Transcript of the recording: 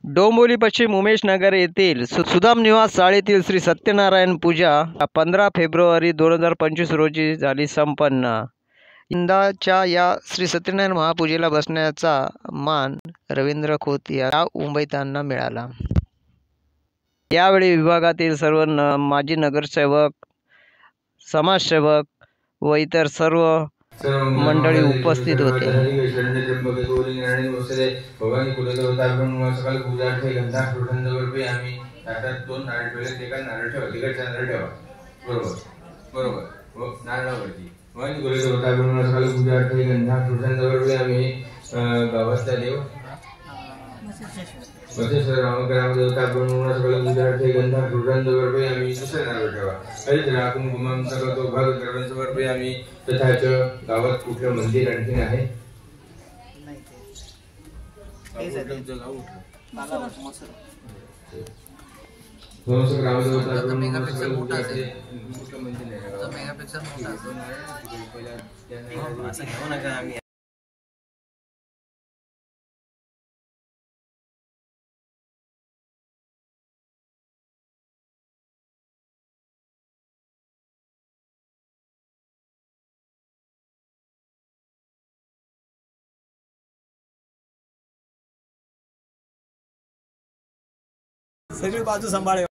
डोंबिवली पश्चिम उमेश नगर येथील सुदाम निवास चाळीतील श्री सत्यनारायण पूजा 15 फेब्रुवारी 2025 रोजी झाली संपन्न। यंदाच्या या श्री सत्यनारायण महापूजेला बसण्याचा मान रवींद्र खोत या मुंबईतांना मिळाला। यावेळी विभागातील सर्व माजी नगरसेवक, समाजसेवक व इतर सर्व मंडळी उपस्थित होते। गावातला देव बसेश्वर रामग्रामदेवता ब्रह्मणा सगळं गुजरात गंधा कृष्णांजवळ आम्ही दुसऱ्या नारळ ठेवा हरिद्रा कुंकुमम सगळं तो भाग सर्वांसमर्पे आम्ही तथाच गावात कुठलं मंदिर आणखीन आहे सगळी बाजू सांभाळे।